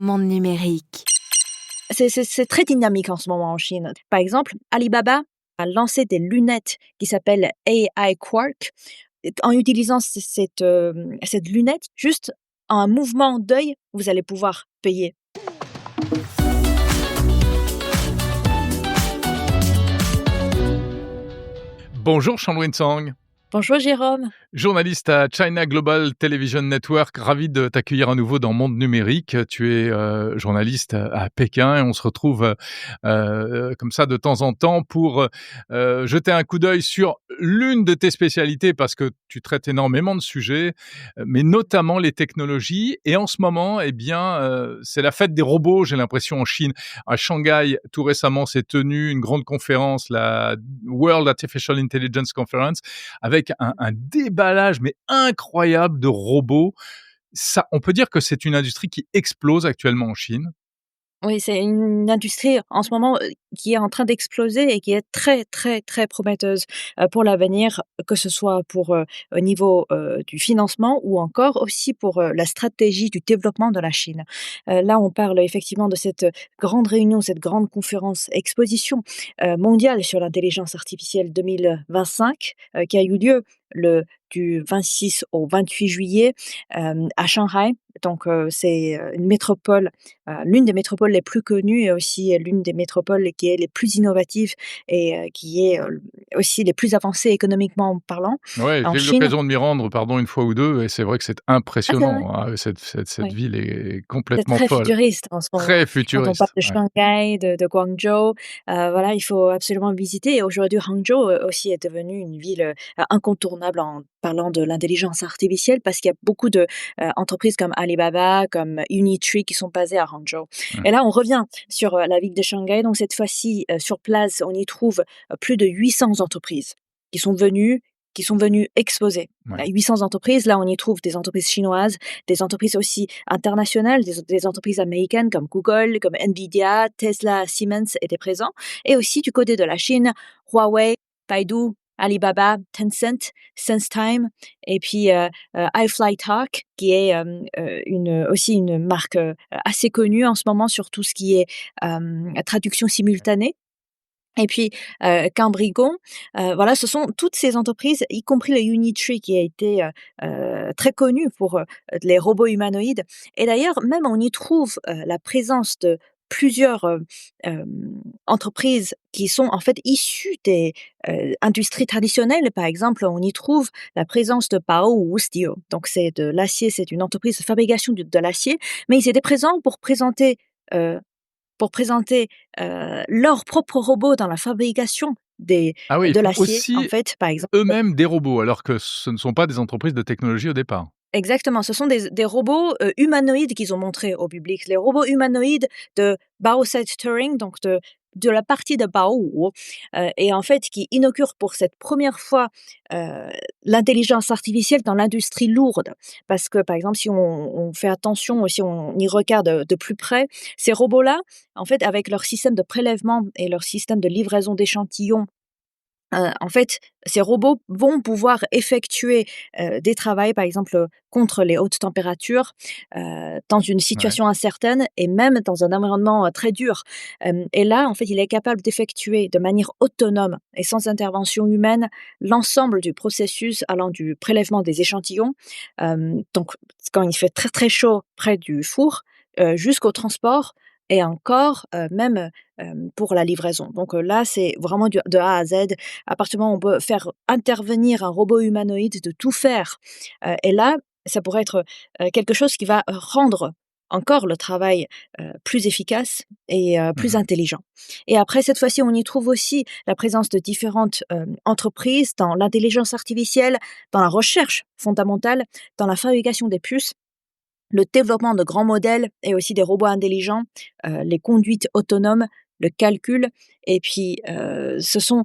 Monde numérique. C'est très dynamique en ce moment en Chine. Par exemple, Alibaba a lancé des lunettes qui s'appellent AI Quark. En utilisant cette lunette, juste en un mouvement d'œil, vous allez pouvoir payer. Bonjour Shan Tsang, Bonjour Jérôme. journaliste à China Global Television Network, ravi de t'accueillir à nouveau dans Monde Numérique. Tu es journaliste à Pékin et on se retrouve comme ça de temps en temps pour jeter un coup d'œil sur l'une de tes spécialités parce que tu traites énormément de sujets, mais notamment les technologies. Et en ce moment, eh bien, c'est la fête des robots, j'ai l'impression, en Chine. À Shanghai, tout récemment, s'est tenue une grande conférence, la World Artificial Intelligence Conference, avec un déballage mais incroyable de robots. Ça, on peut dire que c'est une industrie qui explose actuellement en Chine. Oui, c'est une industrie en ce moment, qui est en train d'exploser et qui est très, très, très prometteuse, pour l'avenir, que ce soit pour, au niveau, du financement ou encore aussi pour, la stratégie du développement de la Chine. Là, on parle effectivement de cette grande réunion, cette grande conférence, exposition, mondiale sur l'intelligence artificielle 2025, qui a eu lieu du 26 au 28 juillet, à Shanghai. Donc, c'est, une métropole, l'une des métropoles les plus connues et aussi l'une des métropoles qui est les plus innovatives et qui est, aussi les plus avancées économiquement parlant Ouais, en j'ai eu Chine. l'occasion de m'y rendre, pardon, une fois ou 2, et c'est vrai que c'est Ah, c'est vrai? impressionnant, hein, cette Oui. ville est C'est complètement très folle. futuriste en ce moment. Très Quand on parle futuriste, de ouais. Shanghai, de Guangzhou, voilà, il faut absolument visiter et aujourd'hui Hangzhou, aussi est devenue une ville, incontournable en parlant de l'intelligence artificielle parce qu'il y a beaucoup de, entreprises comme Alibaba, comme Unitree qui sont basées à Hangzhou Mmh. et là, on revient sur, la ville de Shanghai. Donc cette fois-ci, sur place, on y trouve, plus de 800 entreprises qui sont venues exposer. Ouais. 800 entreprises, là, on y trouve des entreprises chinoises, des entreprises aussi internationales, des entreprises américaines comme Google, comme Nvidia, Tesla, Siemens étaient présents. Et aussi du côté de la Chine, Huawei, Baidu, Alibaba, Tencent, SenseTime, et puis iFlyTalk, qui est aussi une marque assez connue en ce moment sur tout ce qui est traduction simultanée. Et puis, Cambrigon, voilà, ce sont toutes ces entreprises, y compris le Unitree qui a été, très connu pour, les robots humanoïdes et d'ailleurs même on y trouve, la présence de plusieurs, entreprises qui sont en fait issues des, industries traditionnelles. Par exemple, on y trouve la présence de Baowu Steel, donc c'est de l'acier, c'est une entreprise de fabrication de l'acier, mais ils étaient présents heu pour présenter, leurs propres robots dans la fabrication Ah oui, ils de font l'acier, en aussi fait, par exemple. eux-mêmes des robots, alors que ce ne sont pas des entreprises de technologie au départ. Exactement, ce sont des robots, humanoïdes qu'ils ont montrés au public. Les robots humanoïdes de Baoset Turing, donc de la partie de Baowu, et en fait qui inaugurent pour cette première fois, heu, l'intelligence artificielle dans l'industrie lourde. Parce que, par exemple, si on fait attention, si on y regarde de plus près, ces robots-là, en fait, avec leur système de prélèvement et leur système de livraison d'échantillons. En fait, ces robots vont pouvoir effectuer, des travails, par exemple, contre les hautes températures, dans une Ouais. situation incertaine et même dans un environnement, très dur. Et là, en fait, il est capable d'effectuer de manière autonome et sans intervention humaine l'ensemble du processus allant du prélèvement des échantillons, donc quand il fait très, très chaud près du four, jusqu'au transport et encore, même, pour la livraison. Donc, là, c'est vraiment du de A à Z. À partir du moment où on peut faire intervenir un robot humanoïde, de tout faire. Et là, ça pourrait être, quelque chose qui va rendre encore le travail, plus efficace et plus Mmh. intelligent. Et après, cette fois-ci, on y trouve aussi la présence de différentes, entreprises dans l'intelligence artificielle, dans la recherche fondamentale, dans la fabrication des puces, le développement de grands modèles et aussi des robots intelligents, les conduites autonomes, le calcul et puis, ce sont,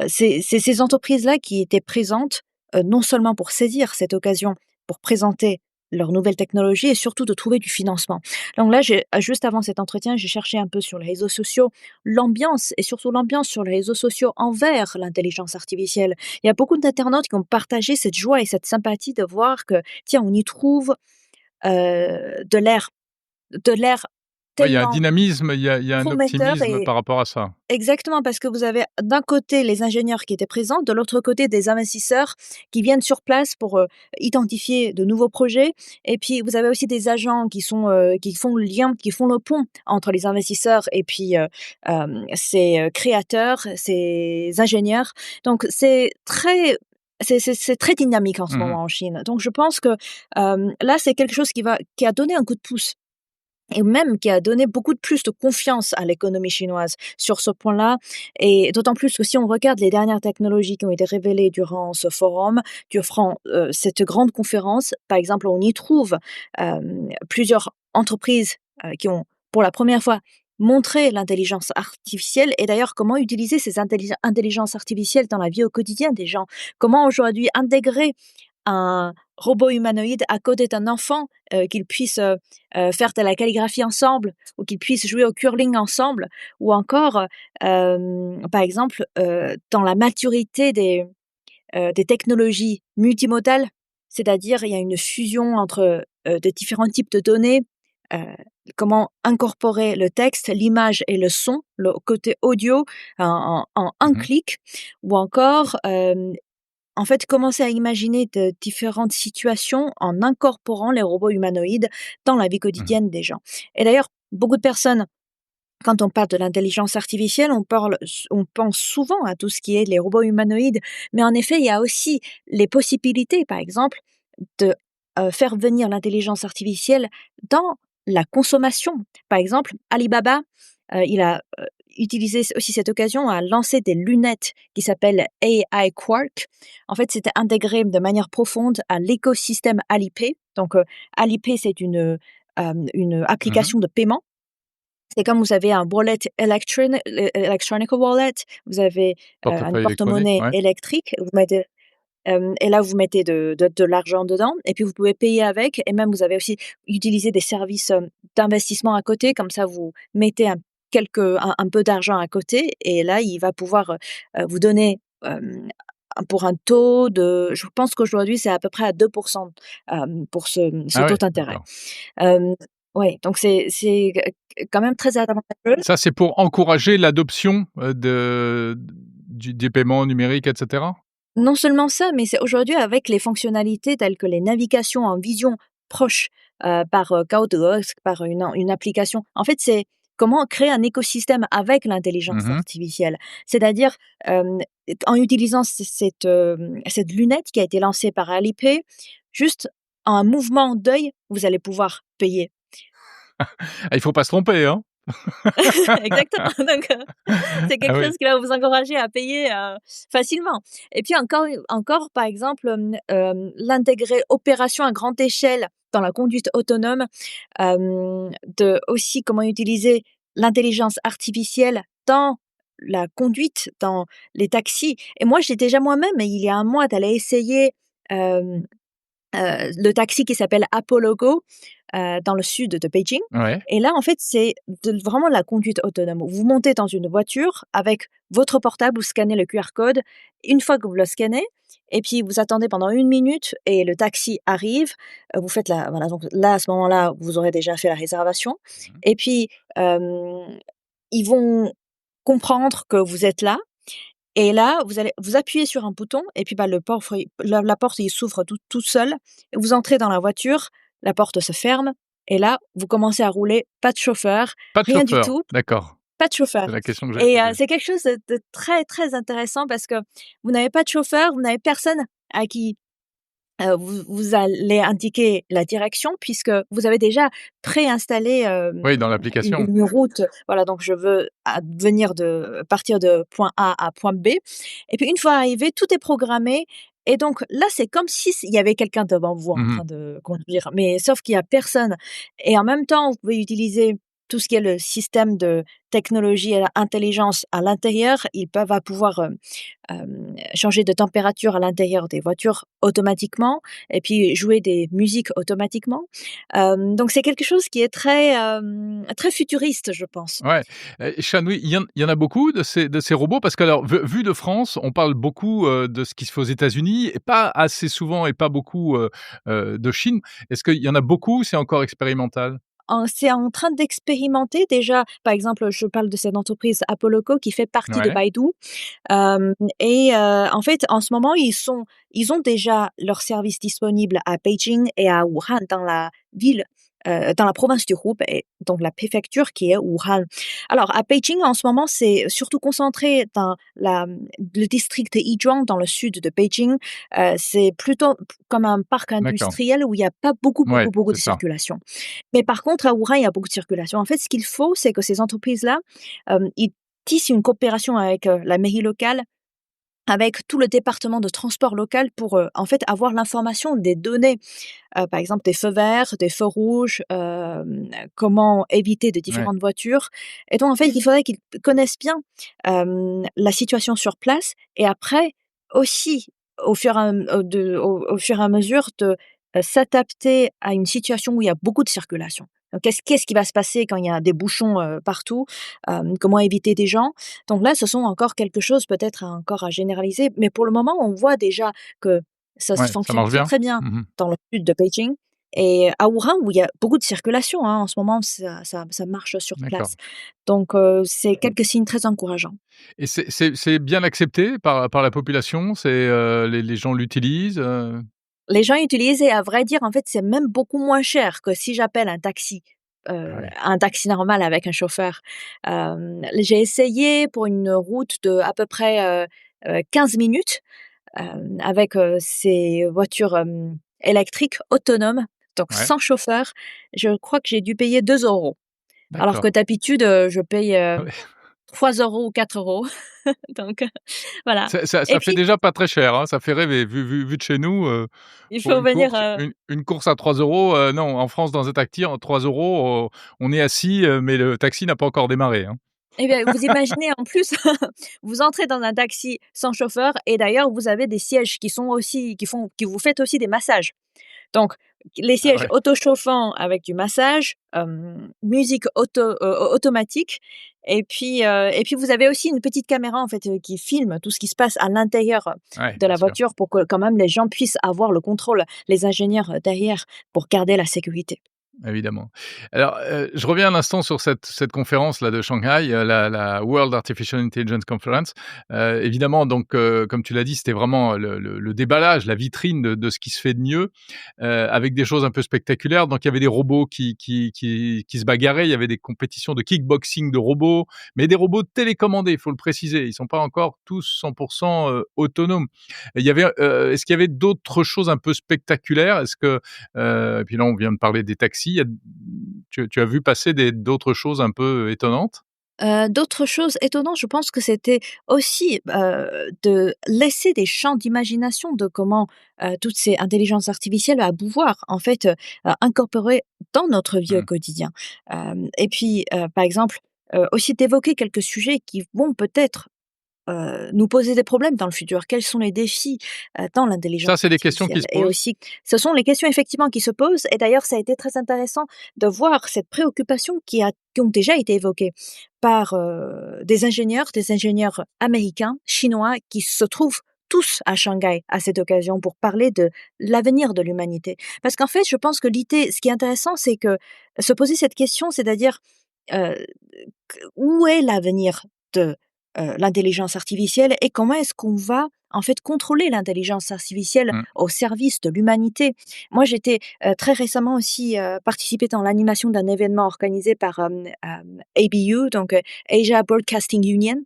c'est ces entreprises-là qui étaient présentes, non seulement pour saisir cette occasion, pour présenter leurs nouvelles technologies et surtout de trouver du financement. Donc là, juste avant cet entretien, j'ai cherché un peu sur les réseaux sociaux l'ambiance et surtout l'ambiance sur les réseaux sociaux envers l'intelligence artificielle. Il y a beaucoup d'internautes qui ont partagé cette joie et cette sympathie de voir que, tiens, on y trouve de l'air Ouais, il y a un tellement dynamisme, il y a un prometteur optimisme et par rapport à ça. exactement, parce que vous avez d'un côté les ingénieurs qui étaient présents, de l'autre côté des investisseurs qui viennent sur place pour, identifier de nouveaux projets et puis vous avez aussi des agents qui font le lien, qui font le pont entre les investisseurs et puis, ces, créateurs, ces ingénieurs. Donc c'est très dynamique en ce Mmh. moment en Chine. Donc je pense que, là, c'est quelque chose qui a donné un coup de pouce et même qui a donné beaucoup de plus de confiance à l'économie chinoise sur ce point-là et d'autant plus que si on regarde les dernières technologies qui ont été révélées durant ce forum, durant, cette grande conférence, par exemple, on y trouve, plusieurs entreprises, qui ont, pour la première fois, montré l'intelligence artificielle et d'ailleurs comment utiliser ces intelligences artificielles dans la vie au quotidien des gens. Comment aujourd'hui intégrer un robot humanoïde à côté d'un enfant, qu'ils puissent, faire de la calligraphie ensemble ou qu'ils puissent jouer au curling ensemble ou encore, par exemple, dans la maturité des technologies multimodales. C'est-à-dire, il y a une fusion entre, de différents types de données, heu, comment incorporer le texte, l'image et le son, le côté audio en un Mmh. clic ou encore, en fait, commencer à imaginer de différentes situations en incorporant les robots humanoïdes dans la vie Mmh. quotidienne des gens. Et d'ailleurs, beaucoup de personnes, quand on parle de l'intelligence artificielle, on pense souvent à tout ce qui est les robots humanoïdes, mais en effet, il y a aussi les possibilités, par exemple, de faire venir l'intelligence artificielle dans la consommation. Par exemple, Alibaba, il a utilisé aussi cette occasion à lancer des lunettes qui s'appellent AI Quark. En fait, c'était intégré de manière profonde à l'écosystème Alipay. Donc, Alipay, c'est une Mmh. application de paiement. C'est comme vous avez un wallet electronic wallet, vous avez, un Portefeuille électronique, porte-monnaie ouais. électrique, vous mettez et là, vous mettez de l'argent dedans et puis vous pouvez payer avec et même vous avez aussi utilisé des services, d'investissement à côté. Comme ça, vous mettez un peu d'argent à côté et là, il va pouvoir, vous donner, pour un taux de je pense qu'aujourd'hui, c'est à peu près à 2 pour ce Ah taux ouais, d'intérêt. d'accord. Hem, ouais, donc c'est quand même très avantageux. Ça, c'est pour encourager l'adoption, des paiements numériques et cetera? Non seulement ça, mais c'est aujourd'hui avec les fonctionnalités telles que les navigations en vision proche, par, Gaode, par une application. En fait, c'est comment créer un écosystème avec l'intelligence Mmh. artificielle. C'est-à-dire, hem, en utilisant cette lunette qui a été lancée par Alipay, juste en un mouvement d'œil, vous allez pouvoir payer. Ah, il faut pas se tromper, hein? Exactement, donc c'est Ah quelque oui. chose qui va vous encourager à payer, facilement et puis encore par exemple, l'intégrer opération à grande échelle dans la conduite autonome, de aussi comment utiliser l'intelligence artificielle dans la conduite, dans les taxis et moi, j'ai déjà moi-même, il y a un mois, d'aller essayer, hem le taxi qui s'appelle Apollo Go, dans le sud de Beijing Ouais. et là, en fait, c'est vraiment la conduite autonome. Vous montez dans une voiture avec votre portable, vous scannez le QR code. Une fois que vous le scannez et puis vous attendez pendant 1 minute et le taxi arrive, vous faites la voilà, donc là, à ce moment-là, vous aurez déjà fait la réservation Mmh. et puis, ils vont comprendre que vous êtes là et là, vous allez vous appuyez sur un bouton et puis, bah, le porte la porte, il s'ouvre tout seul. Vous entrez dans la voiture, la porte se ferme et là, vous commencez à rouler, pas de chauffeur, Pas de rien du chauffeur, tout, d'accord. pas de chauffeur C'est la question que j'allais et poser. c'est quelque chose de très, très intéressant parce que vous n'avez pas de chauffeur, vous n'avez personne à qui vous allez indiquer la direction puisque vous avez déjà préinstallé, Oui, dans une l'application. une route. Voilà, donc je veux partir de point A à point B et puis une fois arrivé, tout est programmé et donc là, c'est comme si il y avait quelqu'un devant vous en Mmh. train de conduire, mais sauf qu'il y a personne et en même temps, vous pouvez utiliser tout ce qui est le système de technologie et intelligence à l'intérieur. Il va pouvoir, changer de température à l'intérieur des voitures automatiquement et puis jouer des musiques automatiquement. Donc c'est quelque chose qui est très futuriste, je pense. Ouais, Shanui, il y en a beaucoup de ces robots? Parce que alors, vu de France, on parle beaucoup, de ce qui se fait aux États-Unis et pas assez souvent et pas beaucoup, de Chine. Est-ce qu'il y en a beaucoup ou c'est encore expérimental? c'est en train d'expérimenter déjà. Par exemple, je parle de cette entreprise Apolloco qui fait partie de Ouais, Baidu. En fait, en ce moment, ils ont déjà leurs services disponibles à Beijing et à Wuhan, dans la province du Hubei, donc la préfecture qui est Wuhan. Alors à Beijing, en ce moment, c'est surtout concentré dans le district de Yizhuang, dans le sud de Beijing. C'est plutôt comme un parc d'accord. industriel où il y a pas beaucoup, Ouais, beaucoup, beaucoup c'est de ça. circulation. Mais par contre, à Wuhan, il y a beaucoup de circulation. En fait, ce qu'il faut, c'est que ces entreprises-là, ils tissent une coopération avec, la mairie locale, avec tout le département de transport local pour, en fait, avoir l'information des données, par exemple des feux verts, des feux rouges, comment éviter de Ouais, différentes voitures. Et donc en fait, il faudrait qu'ils connaissent bien, la situation sur place et après aussi au fur et à mesure de, s'adapter à une situation où il y a beaucoup de circulation. Donc qu'est-ce qui va se passer quand il y a des bouchons, partout? Comment éviter des gens? Donc là, ce sont encore quelque chose peut-être encore à généraliser, mais pour le moment, on voit déjà que ça ouais, ça fonctionne marche très, bien? très bien Mmh. dans le sud de Beijing et à Wuhan où il y a beaucoup de circulation, hein, en ce moment, ça marche sur D'accord. place. Donc c'est quelques signes très encourageants. Et c'est bien accepté par la population? Les gens l'utilisent, Les gens utilisent et à vrai dire, en fait, c'est même beaucoup moins cher que si j'appelle Ah oui, un taxi normal avec un chauffeur. J'ai essayé pour une route de à peu près, 15 minutes, avec, ces voitures, électriques autonomes, donc ouais, sans chauffeur. Je crois que j'ai dû payer 2 €. Alors que d'accord. d'habitude, je paye, Ouais. 3 € ou 4 €. Donc voilà. Et Ça fait puis déjà pas très cher, hein, ça fait rêver. Vu de chez nous, il pour faut venir, une course à 3 €, non, en France, dans un taxi, en 3 €, on est assis, mais le taxi n'a pas encore démarré, hein. eh bien, vous imaginez en plus, vous entrez dans un taxi sans chauffeur et d'ailleurs vous avez des sièges qui vous faites aussi des massages. Donc les Ah sièges ouais, auto-chauffants avec du massage, musique automatique et puis vous avez aussi une petite caméra en fait, qui filme tout ce qui se passe à l'intérieur, ouais, de bien la sûr. voiture pour que quand même les gens puissent avoir le contrôle, les ingénieurs, derrière pour garder la sécurité. Évidemment. Alors, je reviens un instant sur cette conférence-là de Shanghai, la World Artificial Intelligence Conference. Évidemment, donc, comme tu l'as dit, c'était vraiment le déballage, la vitrine de ce qui se fait de mieux, avec des choses un peu spectaculaires. Donc il y avait des robots qui se bagarraient, il y avait des compétitions de kickboxing de robots, mais des robots télécommandés, il faut le préciser. Ils sont pas encore tous 100 autonomes. Est-ce qu'il y avait d'autres choses un peu spectaculaires? Est-ce que et puis là, on vient de parler des taxis. Tu as vu passer d'autres choses un peu étonnantes? D'autres choses étonnantes, je pense que c'était aussi, de laisser des champs d'imagination de comment, toutes ces intelligences artificielles à pouvoir en fait, incorporer dans notre vie au Mmh. quotidien. Et puis, par exemple, aussi d'évoquer quelques sujets qui vont peut-être, nous poser des problèmes dans le futur. Quels sont les défis, dans Ça, l'intelligence c'est des questions qui artificielle? se Et posent? aussi, ce sont les questions effectivement qui se posent et d'ailleurs ça a été très intéressant de voir cette préoccupation qui ont déjà été évoquées par, des ingénieurs américains, chinois qui se trouvent tous à Shanghai à cette occasion pour parler de l'avenir de l'humanité. Parce qu'en fait, je pense que l'idée ce qui est intéressant, c'est que se poser cette question, c'est-à-dire, heu, où est l'avenir de, l'intelligence artificielle et comment est-ce qu'on va, en fait, contrôler l'intelligence artificielle Mmh. au service de l'humanité? Moi, j'étais, très récemment aussi, participé dans l'animation d'un événement organisé par, ABU, donc, Asia Broadcasting Union,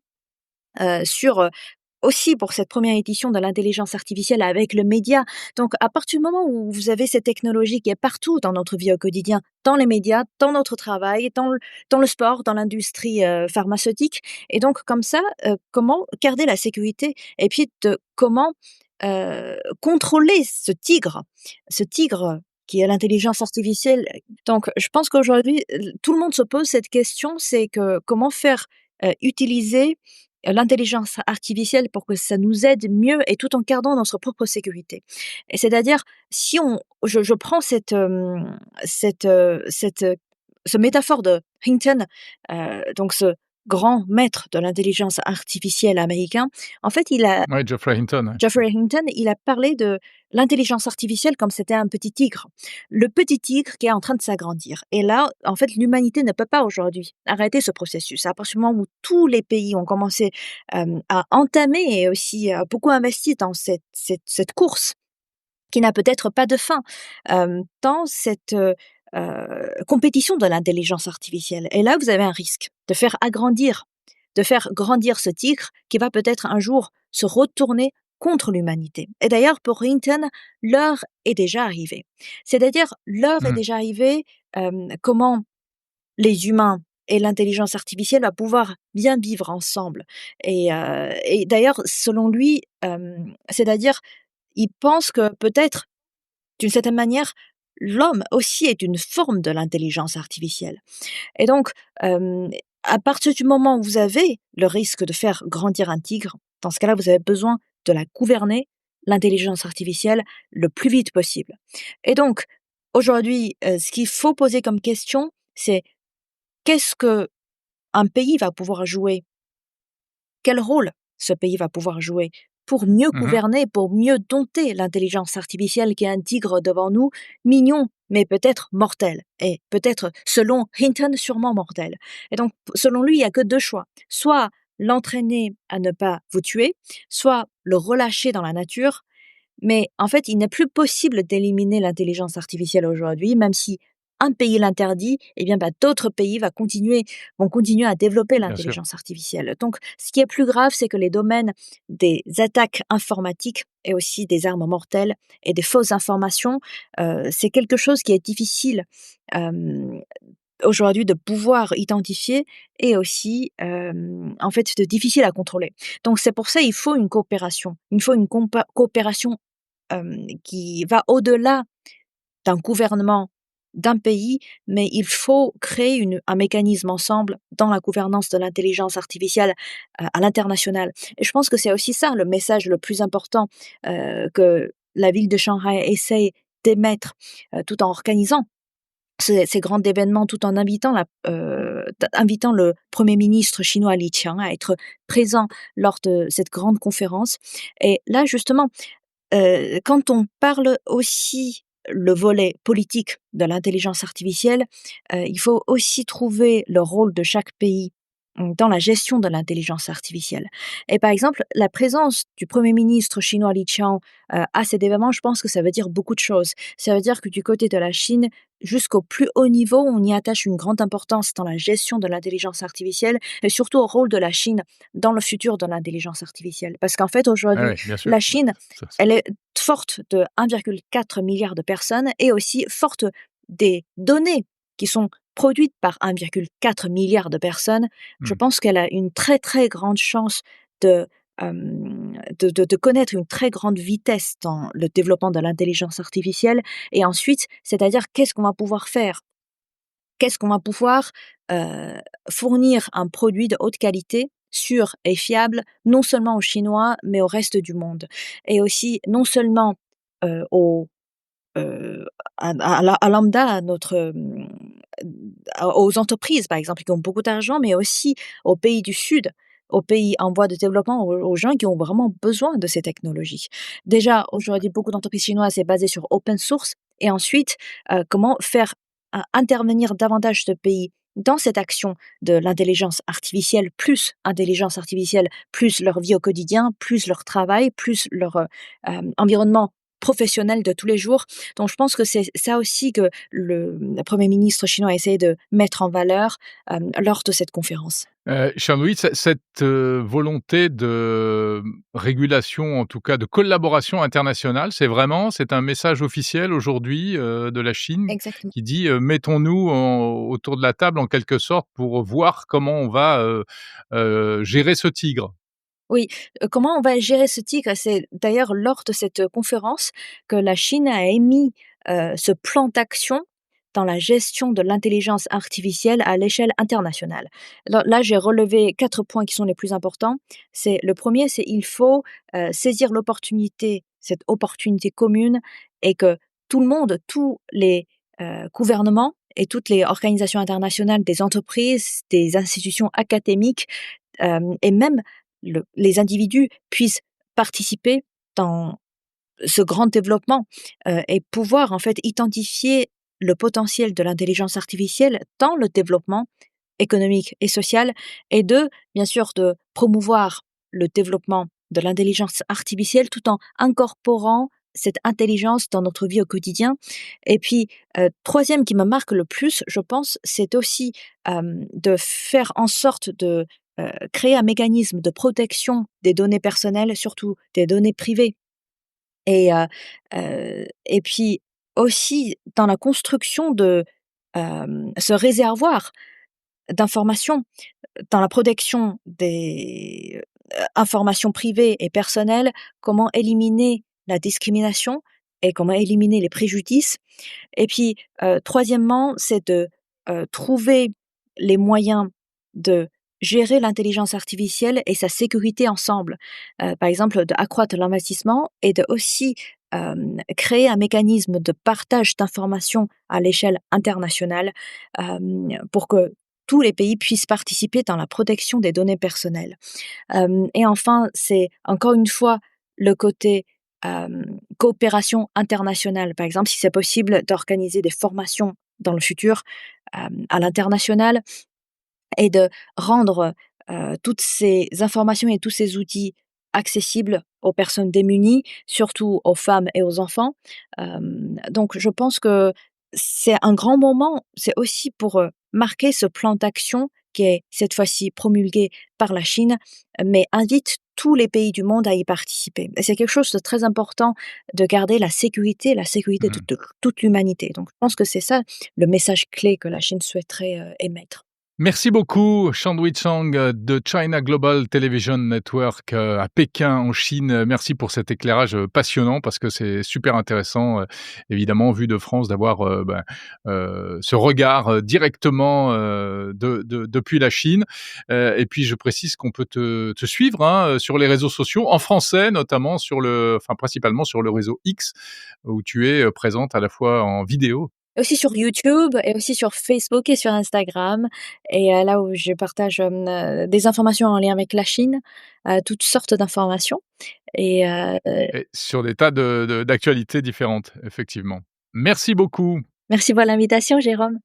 sur, aussi pour cette première édition de l'intelligence artificielle avec le média. Donc à partir du moment où vous avez cette technologie qui est partout dans notre vie au quotidien, dans les médias, dans notre travail, dans le sport, dans l'industrie, pharmaceutique et donc comme ça, comment garder la sécurité et puis de comment, contrôler ce tigre qui est l'intelligence artificielle. Donc je pense qu'aujourd'hui, tout le monde se pose cette question, c'est que comment faire, utiliser l'intelligence artificielle pour que ça nous aide mieux et tout en gardant notre propre sécurité. Et c'est-à-dire, si on je prends cette métaphore de Hinton, donc grand maître de l'intelligence artificielle américain, en fait, Ouais, Geoffrey Hinton, ouais. Geoffrey Hinton, il a parlé de l'intelligence artificielle comme c'était un petit tigre. Le petit tigre qui est en train de s'agrandir. Et là, en fait, l'humanité ne peut pas aujourd'hui arrêter ce processus. À partir du moment où tous les pays ont commencé à entamer et aussi beaucoup investi dans cette course qui n'a peut-être pas de fin, dans cette compétition de l'intelligence artificielle. Et là, vous avez un risque de faire grandir ce tigre qui va peut-être un jour se retourner contre l'humanité. Et d'ailleurs, pour Hinton, l'heure est déjà arrivée. C'est-à-dire, l'heure est Mmh. déjà arrivée, comment les humains et l'intelligence artificielle va pouvoir bien vivre ensemble. Et d'ailleurs, selon lui, c'est-à-dire, il pense que peut-être, d'une certaine manière, l'homme aussi est une forme de l'intelligence artificielle. Et donc, à partir du moment où vous avez le risque de faire grandir un tigre, dans ce cas-là, vous avez besoin de la gouverner, l'intelligence artificielle, le plus vite possible. Et donc, aujourd'hui, ce qu'il faut poser comme question, c'est qu'est-ce qu'un pays va pouvoir jouer? Quel rôle ce pays va pouvoir jouer pour mieux Mmh. gouverner, pour mieux dompter l'intelligence artificielle qui est un tigre devant nous, mignon, mais peut-être mortel, et peut-être, selon Hinton, sûrement mortel. Et donc, selon lui, il n'y a que deux choix. Soit l'entraîner à ne pas vous tuer, soit le relâcher dans la nature, mais en fait, il n'est plus possible d'éliminer l'intelligence artificielle aujourd'hui, même si un pays l'interdit, eh bien, d'autres pays vont continuer à développer Bien sûr. l'intelligence artificielle. Donc, ce qui est plus grave, c'est que les domaines des attaques informatiques et aussi des armes mortelles et des fausses informations, c'est quelque chose qui est difficile aujourd'hui de pouvoir identifier et aussi, en fait, de difficile à contrôler. Donc, c'est pour ça il faut une coopération. Il faut une coopération qui va au-delà d'un gouvernement d'un pays, mais il faut créer un mécanisme ensemble dans la gouvernance de l'intelligence artificielle à l'international. Et je pense que c'est aussi ça le message le plus important que la ville de Shanghai essaie d'émettre, tout en organisant ces grands événements, tout en invitant le premier ministre chinois Li Qiang à être présent lors de cette grande conférence. Et là, justement, quand on parle aussi le volet politique de l'intelligence artificielle, il faut aussi trouver le rôle de chaque pays, dans la gestion de l'intelligence artificielle. Et par exemple, la présence du premier ministre chinois Li Qiang, à cet événement, je pense que ça veut dire beaucoup de choses. Ça veut dire que du côté de la Chine, jusqu'au plus haut niveau, on y attache une grande importance dans la gestion de l'intelligence artificielle et surtout au rôle de la Chine dans le futur de l'intelligence artificielle. Parce qu'en fait, Ah aujourd'hui, oui, bien sûr. la Chine, Ça elle est forte de 1,4 milliard de personnes et aussi forte des données qui sont produites par 1,4 milliard de personnes. Je mmh. pense qu'elle a une très, très grande chance de, de connaître une très grande vitesse dans le développement de l'intelligence artificielle. Et ensuite, c'est-à-dire qu'est-ce qu'on va pouvoir faire? Qu'est-ce qu'on va pouvoir, heu, fournir un produit de haute qualité, sûr et fiable, non seulement aux Chinois, mais au reste du monde? Et aussi non seulement, aux, heu, à lambda, à notre, aux entreprises, par exemple, qui ont beaucoup d'argent, mais aussi aux pays du Sud, aux pays en voie de développement, aux gens qui ont vraiment besoin de ces technologies. Déjà, aujourd'hui, beaucoup d'entreprises chinoises est basées sur open source et ensuite, comment faire intervenir davantage de pays dans cette action de l'intelligence artificielle, plus leur vie au quotidien, plus leur travail, plus leur, environnement professionnel de tous les jours. Donc je pense que c'est ça aussi que le premier ministre chinois a essayé de mettre en valeur, lors de cette conférence. Cher Louis, cette volonté de régulation, en tout cas de collaboration internationale, c'est un message officiel aujourd'hui, de la Chine Exactement. qui dit, «Mettons-nous autour de la table en quelque sorte pour voir comment on va, gérer ce tigre». Oui, comment on va gérer ce tigre? C'est d'ailleurs lors de cette conférence que la Chine a émis, ce plan d'action dans la gestion de l'intelligence artificielle à l'échelle internationale. Là, j'ai relevé 4 points qui sont les plus importants. C'est le premier, c'est il faut, saisir l'opportunité, cette opportunité commune et que tout le monde, tous les, gouvernements et toutes les organisations internationales, des entreprises, des institutions académiques, et même les individus puissent participer dans ce grand développement, et pouvoir en fait identifier le potentiel de l'intelligence artificielle dans le développement économique et social, et bien sûr, de promouvoir le développement de l'intelligence artificielle tout en incorporant cette intelligence dans notre vie au quotidien. Et puis, 3e qui me marque le plus, je pense, c'est aussi, de faire en sorte de, créer un mécanisme de protection des données personnelles, surtout des données privées. Et puis aussi dans la construction de, ce réservoir d'informations, dans la protection des, informations privées et personnelles, comment éliminer la discrimination et comment éliminer les préjudices. Et puis, 3°, c'est de, trouver les moyens de gérer l'intelligence artificielle et sa sécurité ensemble. Par exemple, d'accroître l'investissement et de aussi, créer un mécanisme de partage d'informations à l'échelle internationale, pour que tous les pays puissent participer dans la protection des données personnelles. Et enfin, c'est encore une fois le côté, coopération internationale. Par exemple, si c'est possible d'organiser des formations dans le futur, à l'international, et de rendre, toutes ces informations et tous ces outils accessibles aux personnes démunies, surtout aux femmes et aux enfants. Donc je pense que c'est un grand moment, c'est aussi pour, marquer ce plan d'action qui est cette fois-ci promulgué par la Chine, mais invite tous les pays du monde à y participer. Et c'est quelque chose de très important de garder la sécurité de Mmh. toute l'humanité. Donc je pense que c'est ça le message clé que la Chine souhaiterait, émettre. Merci beaucoup, Shandui Chang de China Global Television Network à Pékin, en Chine. Merci pour cet éclairage passionnant parce que c'est super intéressant, évidemment, vu de France, d'avoir ce regard directement depuis la Chine. Et puis, je précise qu'on peut te suivre hein, sur les réseaux sociaux, en français notamment, principalement sur le réseau X, où tu es présente à la fois en vidéo. Aussi sur YouTube et aussi sur Facebook et sur Instagram, et là où je partage, des informations en lien avec la Chine, toutes sortes d'informations, et Et sur des tas d'actualités différentes, effectivement. Merci beaucoup. merci pour l'invitation, Jérôme.